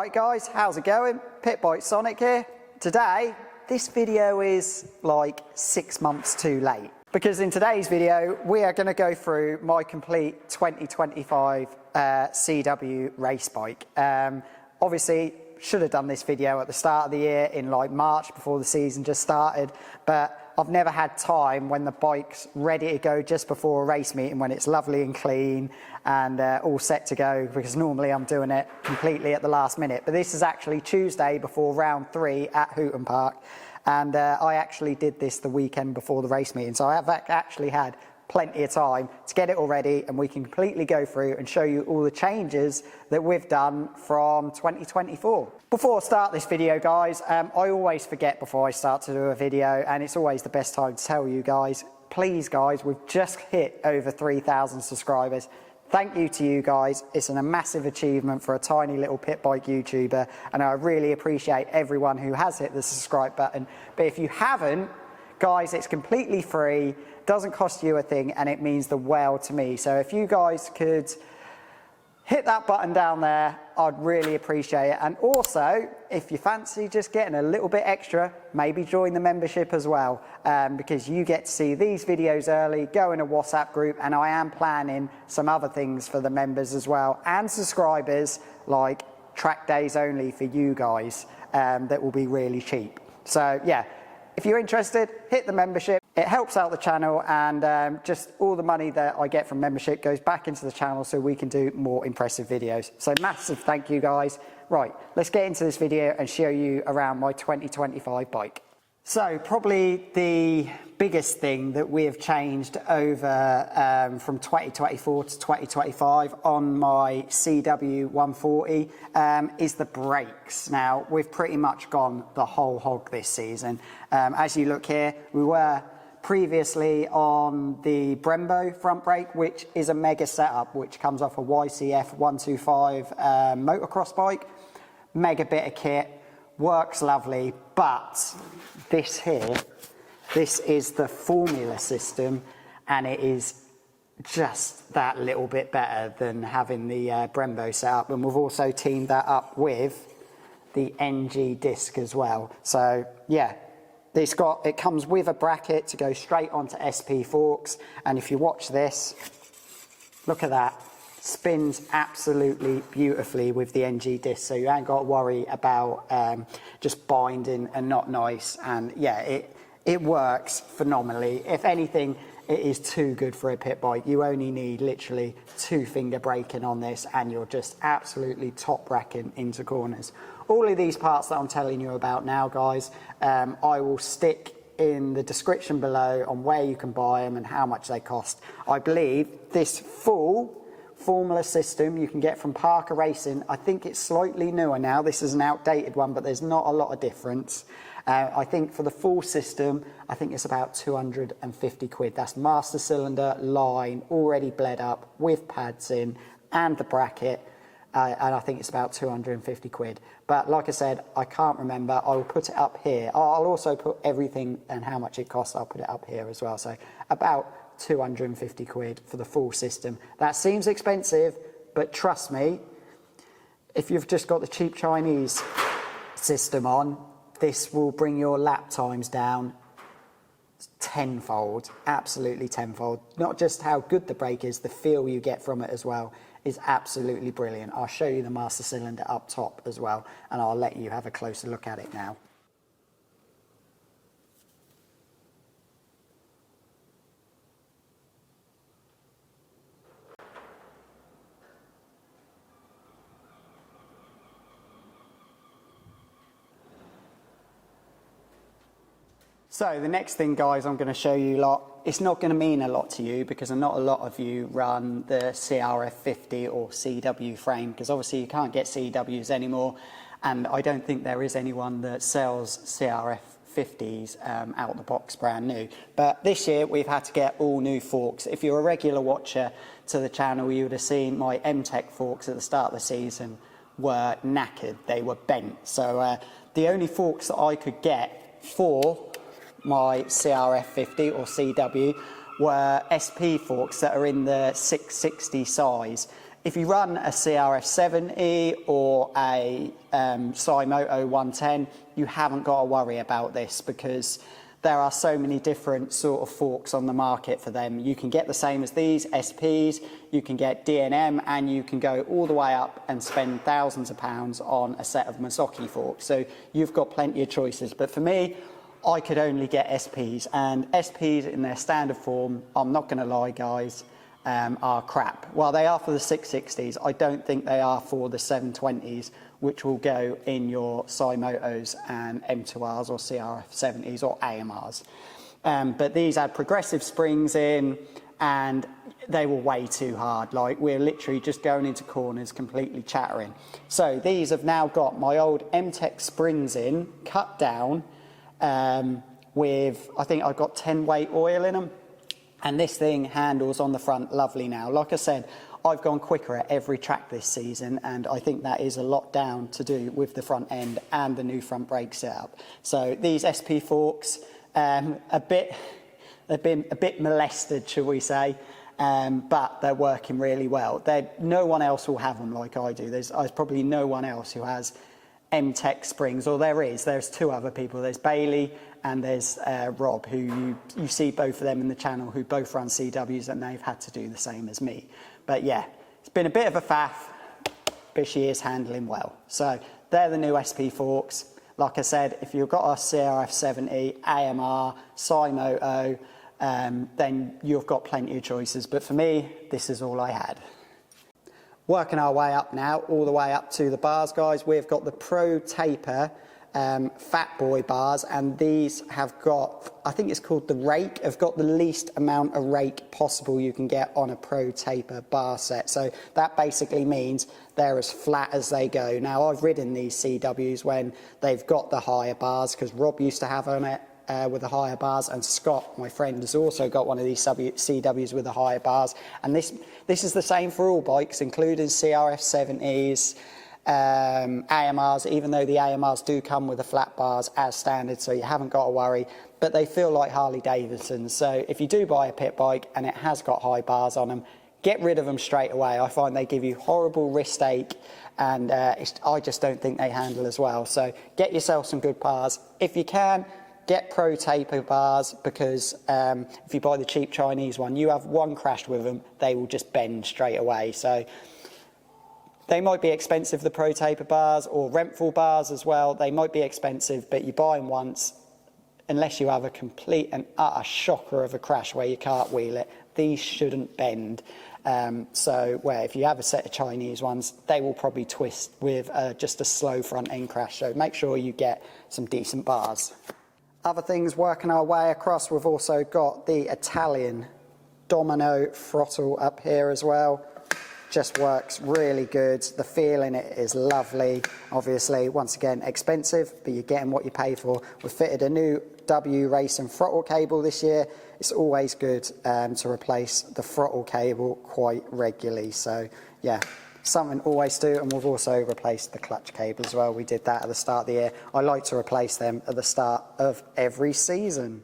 Alright guys, how's it going? Pitbikesonic here. Today, this video is like 6 months too late. Because in today's video, we are going to go through my complete 2025 CW race bike. Obviously, should have done this video at the start of the year in like March before the season just started, but I've never had time when the bike's ready to go just before a race meeting when it's lovely and clean and all set to go, because normally I'm doing it completely at the last minute. But this is actually Tuesday before round 3 at Hooton Park, and I actually did this the weekend before the race meeting, so I have actually had plenty of time to get it all ready, and we can completely go through and show you all the changes that we've done from 2024. Before I start this video, guys, I always forget before I start to do a video, and it's always the best time to tell you guys, please guys, we've just hit over 3,000 subscribers. Thank you to you guys. It's a massive achievement for a tiny little pit bike YouTuber, and I really appreciate everyone who has hit the subscribe button. But if you haven't, guys, it's completely free, doesn't cost you a thing, and it means the world to me. So if you guys could hit that button down there, I'd really appreciate it. And also, if you fancy just getting a little bit extra, maybe join the membership as well, because you get to see these videos early, go in a WhatsApp group, and I am planning some other things for the members as well, and subscribers, like track days only for you guys, that will be really cheap. So yeah, if you're interested, hit the membership. It helps out the channel, and just all the money that I get from membership goes back into the channel so we can do more impressive videos. So massive thank you guys. Right, let's get into this video and show you around my 2025 bike. So probably the biggest thing that we have changed over from 2024 to 2025 on my CW 140 is the brakes. Now, we've pretty much gone the whole hog this season. As you look here, we were previously on the Brembo front brake, which is a mega setup, which comes off a YCF 125 motocross bike. Mega bit of kit, works lovely, but this here, this is the formula system, and it is just that little bit better than having the Brembo setup. And we've also teamed that up with the NG disc as well. So yeah, it comes with a bracket to go straight onto SP forks, and if you watch this, look at that, spins absolutely beautifully with the NG disc, so you ain't got to worry about just binding and not nice. And yeah, it works phenomenally. If anything, it is too good for a pit bike. You only need literally 2-finger braking on this, and you're just absolutely top racking into corners. All of these parts that I'm telling you about now, guys, I will stick in the description below on where you can buy them and how much they cost. I believe this full formula system you can get from Parker Racing. I think it's slightly newer now. This is an outdated one, but there's not a lot of difference. I think for the full system, I think it's about 250 quid. That's master cylinder, line, already bled up with pads in, and the bracket. And I think it's about 250 quid. But like I said, I can't remember. I will put it up here. I'll also put everything and how much it costs. I'll put it up here as well. So about 250 quid for the full system. That seems expensive, but trust me, if you've just got the cheap Chinese system on, this will bring your lap times down tenfold, absolutely tenfold. Not just how good the brake is, the feel you get from it as well is absolutely brilliant. I'll show you the master cylinder up top as well, and I'll let you have a closer look at it now. So the next thing, guys, I'm going to show you it's not going to mean a lot to you, because not a lot of you run the CRF 50 or CW frame, because obviously you can't get CWs anymore, and I don't think there is anyone that sells CRF 50s out the box brand new. But this year we've had to get all new forks. If you're a regular watcher to the channel, you would have seen my M-Tech forks at the start of the season were knackered, they were bent. So the only forks that I could get for my CRF 50 or CW were SP forks that are in the 660 size. If you run a CRF 70 or a Supermoto 110, you haven't got to worry about this because there are so many different sort of forks on the market for them. You can get the same as these, SPs, you can get DNM, and you can go all the way up and spend thousands of pounds on a set of Mazzocchi forks. So you've got plenty of choices. But for me, I could only get SPs, and SPs in their standard form, I'm not going to lie, guys, are crap. While they are for the 660s, I don't think they are for the 720s, which will go in your Supermotos and M2Rs or CRF 70s or AMRs. But these had progressive springs in, and they were way too hard. Like, we're literally just going into corners completely chattering. So these have now got my old M-Tech springs in, cut down, with, I think I've got 10 weight oil in them. And this thing handles on the front lovely now. Like I said, I've gone quicker at every track this season, and I think that is a lot down to do with the front end and the new front brake setup. So these SP forks, they've been a bit molested, shall we say, but they're working really well. No one else will have them like I do. There's probably no one else who has M-Tech springs, or there's two other people. There's Bailey and there's Rob, who you see both of them in the channel, who both run CWs, and they've had to do the same as me. But yeah, it's been a bit of a faff, but she is handling well. So they're the new SP forks. Like I said, if you've got a CRF 70, AMR, Supermoto, then you've got plenty of choices. But for me, this is all I had. Working our way up now, all the way up to the bars, guys. We've got the Pro Taper Fat Boy bars, and these have got, I think it's called the rake, have got the least amount of rake possible you can get on a Pro Taper bar set. So that basically means they're as flat as they go. Now, I've ridden these CWs when they've got the higher bars, because Rob used to have on it with the higher bars, and Scott, my friend, has also got one of these CWs with the higher bars. And this is the same for all bikes, including CRF 70s, AMRs, even though the AMRs do come with the flat bars as standard, so you haven't got to worry. But they feel like Harley Davidsons. So if you do buy a pit bike and it has got high bars on them, get rid of them straight away. I find they give you horrible wrist ache, and I just don't think they handle as well. So get yourself some good bars. If you can, get Pro Taper bars, because if you buy the cheap Chinese one, you have one crash with them, they will just bend straight away. So they might be expensive, the Pro Taper bars, or Renthal bars as well. They might be expensive, but you buy them once, unless you have a complete and utter shocker of a crash where you cartwheel it, these shouldn't bend. So where if you have a set of Chinese ones, they will probably twist with just a slow front end crash. So make sure you get some decent bars. Other things working our way across, we've also got the Italian Domino throttle up here as well. Just works really good. The feel in it is lovely. Obviously, once again, expensive, but you're getting what you pay for. We've fitted a new W Racing throttle cable this year. It's always good to replace the throttle cable quite regularly. So yeah, something always do. And we've also replaced the clutch cable as well. We did that at the start of the year. I like to replace them at the start of every season.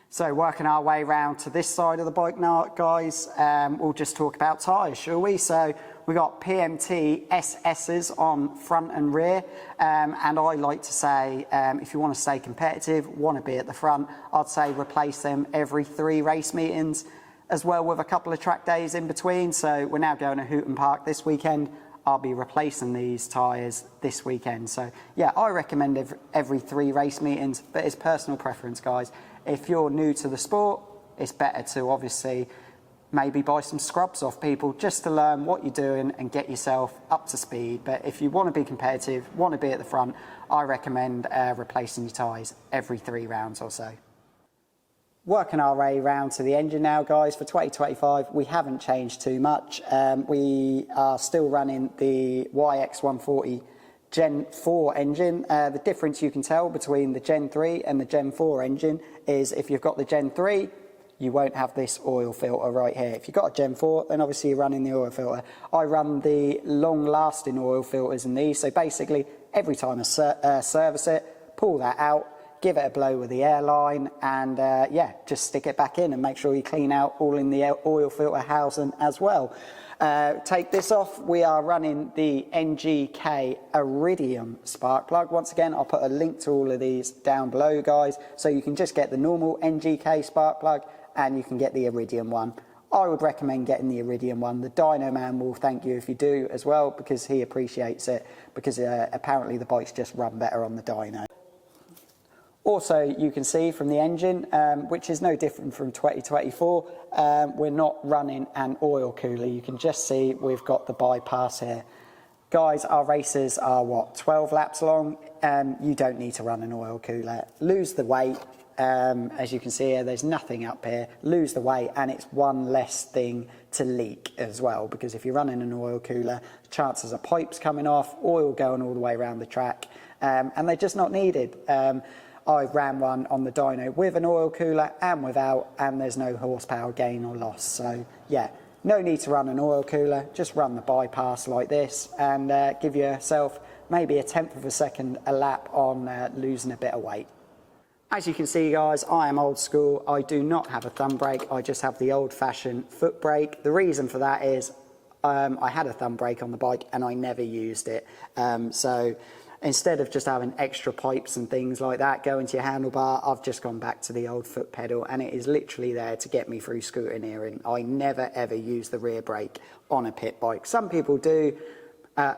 So working our way round to this side of the bike now, guys, we'll just talk about tyres, shall we? So we got PMT SS's on front and rear, and I like to say, if you want to stay competitive, want to be at the front, I'd say replace them every 3 race meetings, as well with a couple of track days in between. So we're now going to Hooton Park this weekend. I'll be replacing these tyres this weekend. So yeah, I recommend every 3 race meetings, but it's personal preference, guys. If you're new to the sport, it's better to obviously maybe buy some scrubs off people just to learn what you're doing and get yourself up to speed. But if you want to be competitive, want to be at the front, I recommend replacing your tyres every 3 rounds or so. Working our way round to the engine now, guys. For 2025, we haven't changed too much. We are still running the YX140 Gen 4 engine. The difference you can tell between the Gen 3 and the Gen 4 engine is if you've got the Gen 3, you won't have this oil filter right here. If you've got a Gen 4, then obviously you're running the oil filter. I run the long-lasting oil filters in these, so basically every time I service it, pull that out, give it a blow with the airline, and yeah, just stick it back in and make sure you clean out all in the oil filter housing as well. Take this off. We are running the NGK Iridium spark plug. Once again, I'll put a link to all of these down below, guys, so you can just get the normal NGK spark plug and you can get the Iridium one. I would recommend getting the Iridium one. The Dyno Man will thank you if you do as well, because he appreciates it, because apparently the bikes just run better on the dyno. Also, you can see from the engine, which is no different from 2024, we're not running an oil cooler. You can just see we've got the bypass here. Guys, our races are what, 12 laps long? You don't need to run an oil cooler. Lose the weight. As you can see here, there's nothing up here. Lose the weight, and it's one less thing to leak as well, because if you're running an oil cooler, chances of pipes coming off, oil going all the way around the track, and they're just not needed. I ran one on the dyno with an oil cooler and without, and there's no horsepower gain or loss. So yeah, no need to run an oil cooler. Just run the bypass like this and give yourself maybe 1/10 of a second a lap on losing a bit of weight. As you can see, guys, I am old school. I do not have a thumb brake. I just have the old-fashioned foot brake. The reason for that is I had a thumb brake on the bike and I never used it. So instead of just having extra pipes and things like that going to your handlebar, I've just gone back to the old foot pedal, and it is literally there to get me through scrutineering. I never ever use the rear brake on a pit bike. Some people do.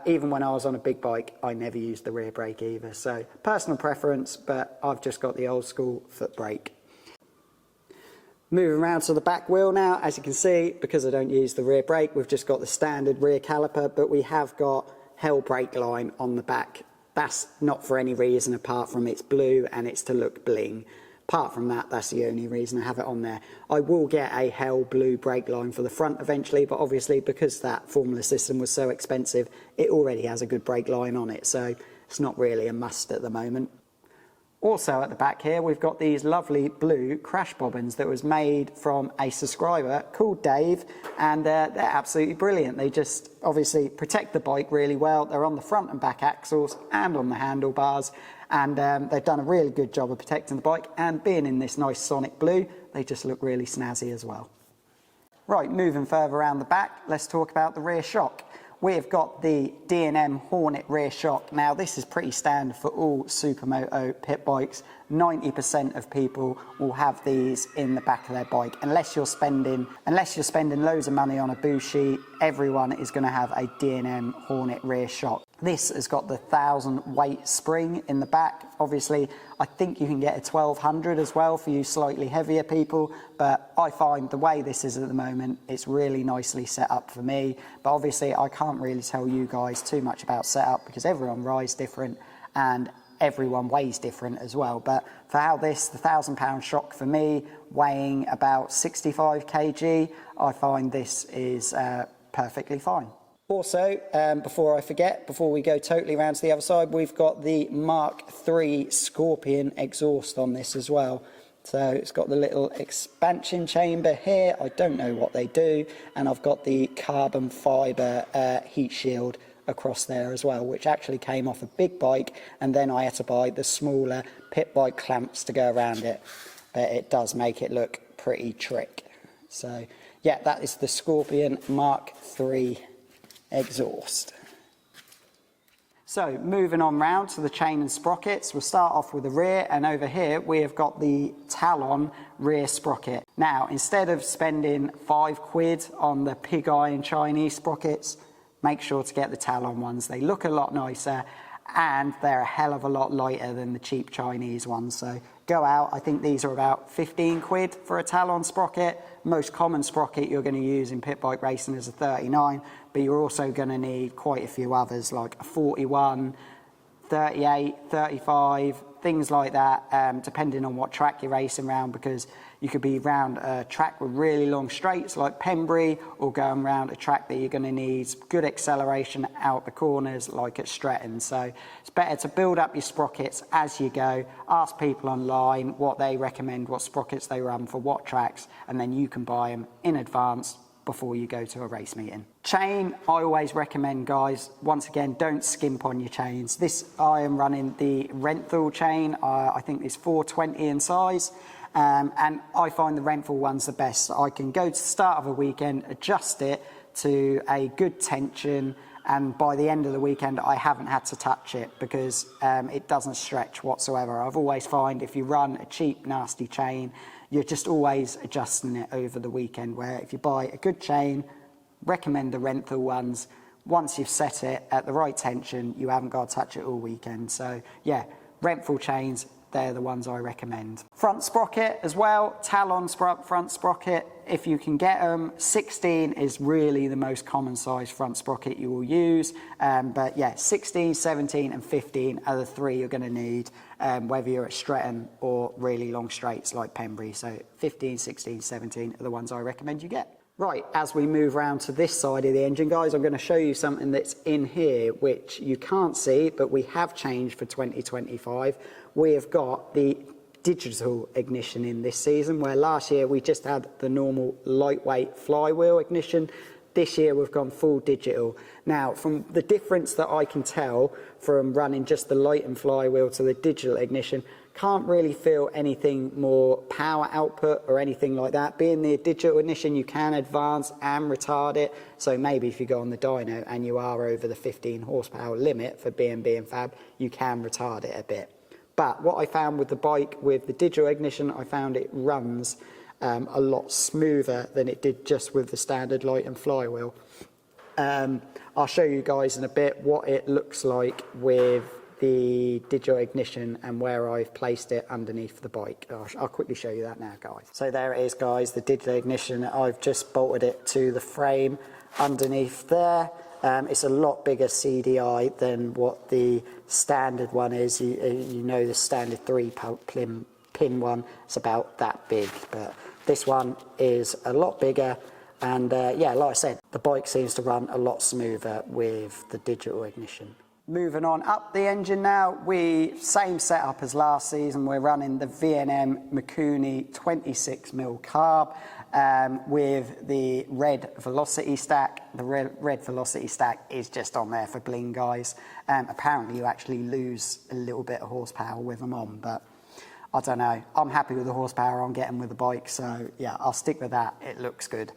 Even when I was on a big bike, I never used the rear brake either. So personal preference, but I've just got the old school foot brake. Moving around to the back wheel now, as you can see, because I don't use the rear brake, we've just got the standard rear caliper, but we have got Hell brake line on the back. That's not for any reason apart from it's blue and it's to look bling. Apart from that, that's the only reason I have it on there. I will get a Hell blue brake line for the front eventually, but obviously because that formula system was so expensive, it already has a good brake line on it, so it's not really a must at the moment. Also at the back here, we've got these lovely blue crash bobbins that was made from a subscriber called Dave, and they're absolutely brilliant. They just obviously protect the bike really well. They're on the front and back axles and on the handlebars, and they've done a really good job of protecting the bike, and being in this nice sonic blue, they just look really snazzy as well. Right, moving further around the back, let's talk about the rear shock. We've got the D&M Hornet rear shock. Now, this is pretty standard for all Supermoto pit bikes. 90% of people will have these in the back of their bike. Unless you're spending loads of money on a boost sheet, everyone is going to have a D&M Hornet rear shock. This has got the 1000 weight spring in the back. Obviously, I think you can get a 1200 as well for you slightly heavier people, but I find the way this is at the moment, it's really nicely set up for me. But obviously, I can't really tell you guys too much about setup because everyone rides different and everyone weighs different as well. But for how the 1000-pound shock for me, weighing about 65 kg, I find this is perfectly fine. Also, before I forget, before we go totally around to the other side, we've got the Mark III Scorpion exhaust on this as well. So it's got the little expansion chamber here. I don't know what they do. And I've got the carbon fibre heat shield across there as well, which actually came off a big bike, and then I had to buy the smaller pit bike clamps to go around it. But it does make it look pretty trick. So yeah, that is the Scorpion Mark III exhaust. So moving on round to the chain and sprockets, we'll start off with the rear, and over here we have got the Talon rear sprocket. Now, instead of spending £5 on the pig iron Chinese sprockets, make sure to get the Talon ones. They look a lot nicer and they're a hell of a lot lighter than the cheap Chinese ones. So go out, I think these are about £15 for a Talon sprocket. Most common sprocket you're going to use in pit bike racing is a 39, but you're also going to need quite a few others like a 41, 38, 35, things like that, depending on what track you're racing around, because you could be around a track with really long straights like Pembrey, or going around a track that you're going to need good acceleration out the corners like at Stretton. So it's better to build up your sprockets as you go, ask people online what they recommend, what sprockets they run for what tracks, and then you can buy them in advance, before you go to a race meeting. Chain, I always recommend, guys, once again, don't skimp on your chains. I am running the Renthal chain. I think it's 420 in size. And I find the Renthal one's the best. I can go to the start of a weekend, adjust it to a good tension, and by the end of the weekend I haven't had to touch it because it doesn't stretch whatsoever. I've always find if you run a cheap nasty chain, you're just always adjusting it over the weekend, where if you buy a good chain, recommend the Renthal ones, once you've set it at the right tension, you haven't got to touch it all weekend. So yeah, Renthal chains, they're the ones I recommend. Front sprocket as well, Talon front sprocket, if you can get them. 16 is really the most common size front sprocket you will use, but yeah, 16, 17 and 15 are the three you're going to need, whether you're at Stretton or really long straights like Pembrey. So 15, 16, 17 are the ones I recommend you get. Right, as we move around to this side of the engine, guys, I'm going to show you something that's in here which you can't see, but we have changed for 2025. We have got the digital ignition in this season, where last year we just had the normal lightweight flywheel ignition. This year we've gone full digital. Now, from the difference that I can tell from running just the light and flywheel to the digital ignition, can't really feel anything more power output or anything like that. Being the digital ignition, you can advance and retard it. So maybe if you go on the dyno and you are over the 15 horsepower limit for B&B and Fab, you can retard it a bit. But what I found with the bike with the digital ignition, I found it runs a lot smoother than it did just with the standard light and flywheel. I'll show you guys in a bit what it looks like with the digital ignition and where I've placed it underneath the bike. I'll quickly show you that now, guys. So there it is, guys, the digital ignition. I've just bolted it to the frame underneath there. It's a lot bigger CDI than what the standard one is. You know the standard 3-pin one, it's about that big, but this one is a lot bigger. And yeah, like I said, the bike seems to run a lot smoother with the digital ignition. Moving on up the engine now, same setup as last season. We're running the V&M Mikuni 26mm carb with the red velocity stack. The red velocity stack is just on there for bling, guys. Apparently you actually lose a little bit of horsepower with them on, but I don't know. I'm happy with the horsepower I'm getting with the bike, so yeah, I'll stick with that. It looks good.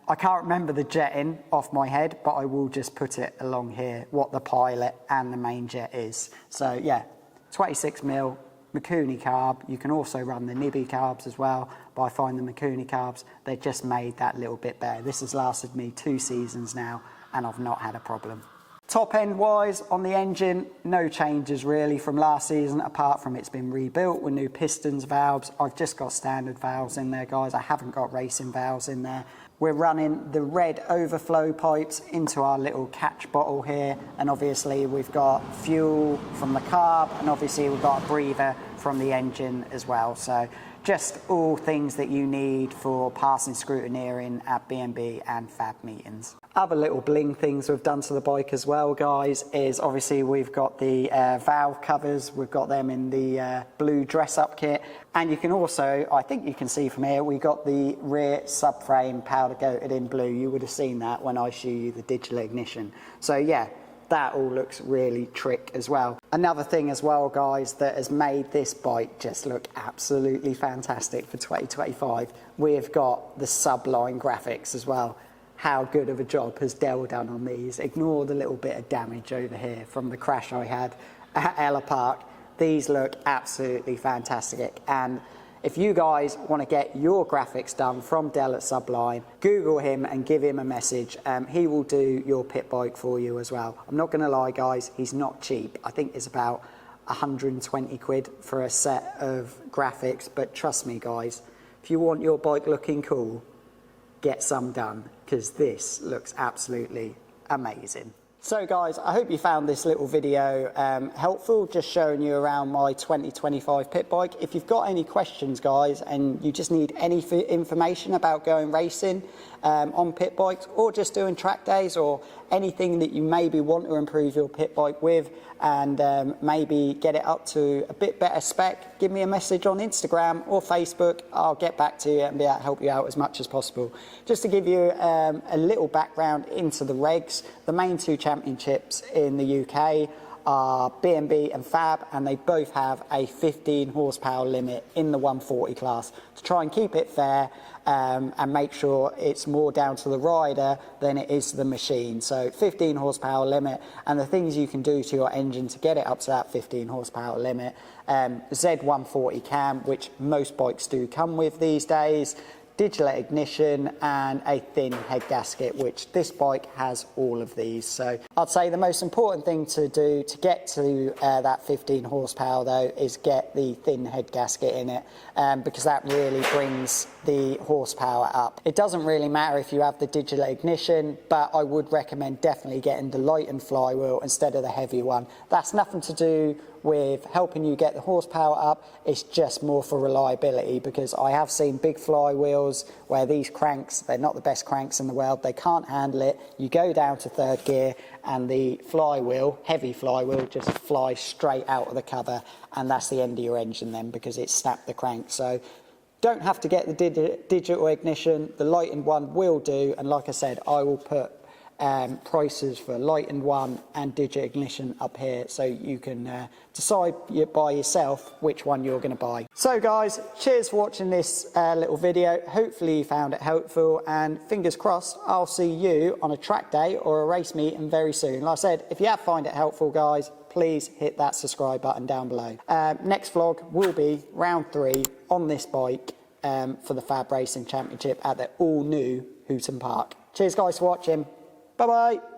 I can't remember the jetting off my head, but I will just put it along here, what the pilot and the main jet is. So yeah, 26mm Mikuni carb. You can also run the Nibby carbs as well, but I find the Mikuni carbs, they just made that little bit better. This has lasted me 2 seasons now, and I've not had a problem. Top end wise on the engine, no changes really from last season, apart from it's been rebuilt with new pistons, valves. I've just got standard valves in there, guys. I haven't got racing valves in there. We're running the red overflow pipes into our little catch bottle here, and obviously we've got fuel from the carb, and obviously we've got a breather from the engine as well. So just all things that you need for passing scrutineering at B&B and Fab meetings. Other little bling things we've done to the bike as well, guys, is obviously we've got the valve covers. We've got them in the blue dress-up kit. And you can also, I think you can see from here, we got the rear subframe powder coated in blue. You would have seen that when I show you the digital ignition. So yeah, that all looks really trick as well. Another thing as well, guys, that has made this bike just look absolutely fantastic for 2025, we've got the subline graphics as well. How good of a job has Dell done on these? Ignore the little bit of damage over here from the crash I had at Ella Park. These look absolutely fantastic. And if you guys want to get your graphics done from Dell at Subline, Google him and give him a message. He will do your pit bike for you as well. I'm not going to lie, guys, he's not cheap. I think it's about 120 quid for a set of graphics. But trust me, guys, if you want your bike looking cool, get some done, because this looks absolutely amazing. So guys, I hope you found this little video helpful, just showing you around my 2025 pit bike. If you've got any questions guys, and you just need any information about going racing on pit bikes, or just doing track days, or anything that you maybe want to improve your pit bike with, and maybe get it up to a bit better spec, give me a message on Instagram or Facebook. I'll get back to you and be able to help you out as much as possible. Just to give you a little background into the regs, the main two championships in the UK are B&B and Fab, and they both have a 15 horsepower limit in the 140 class to try and keep it fair and make sure it's more down to the rider than it is the machine. So 15 horsepower limit, and the things you can do to your engine to get it up to that 15 horsepower limit. Z140 cam, which most bikes do come with these days, digital ignition, and a thin head gasket, which this bike has all of these. So I'd say the most important thing to do to get to that 15 horsepower though is get the thin head gasket in it, because that really brings the horsepower up. It doesn't really matter if you have the digital ignition, but I would recommend definitely getting the lightened flywheel instead of the heavy one. That's nothing to do with helping you get the horsepower up, it's just more for reliability, because I have seen big flywheels where these cranks, they're not the best cranks in the world, they can't handle it. You go down to third gear and the flywheel, heavy flywheel, just flies straight out of the cover, and that's the end of your engine then, because it's snapped the crank. So don't have to get the digital ignition, the lightened one will do, and like I said, I will put prices for lightened one and digital ignition up here, so you can decide by yourself which one you're going to buy. So guys, cheers for watching this little video. Hopefully you found it helpful, and fingers crossed I'll see you on a track day or a race meeting very soon. Like I said, if you have found it helpful guys, please hit that subscribe button down below. Next vlog will be round 3 on this bike for the Fab Racing Championship at the all new Hooton Park. Cheers guys for watching. Bye bye.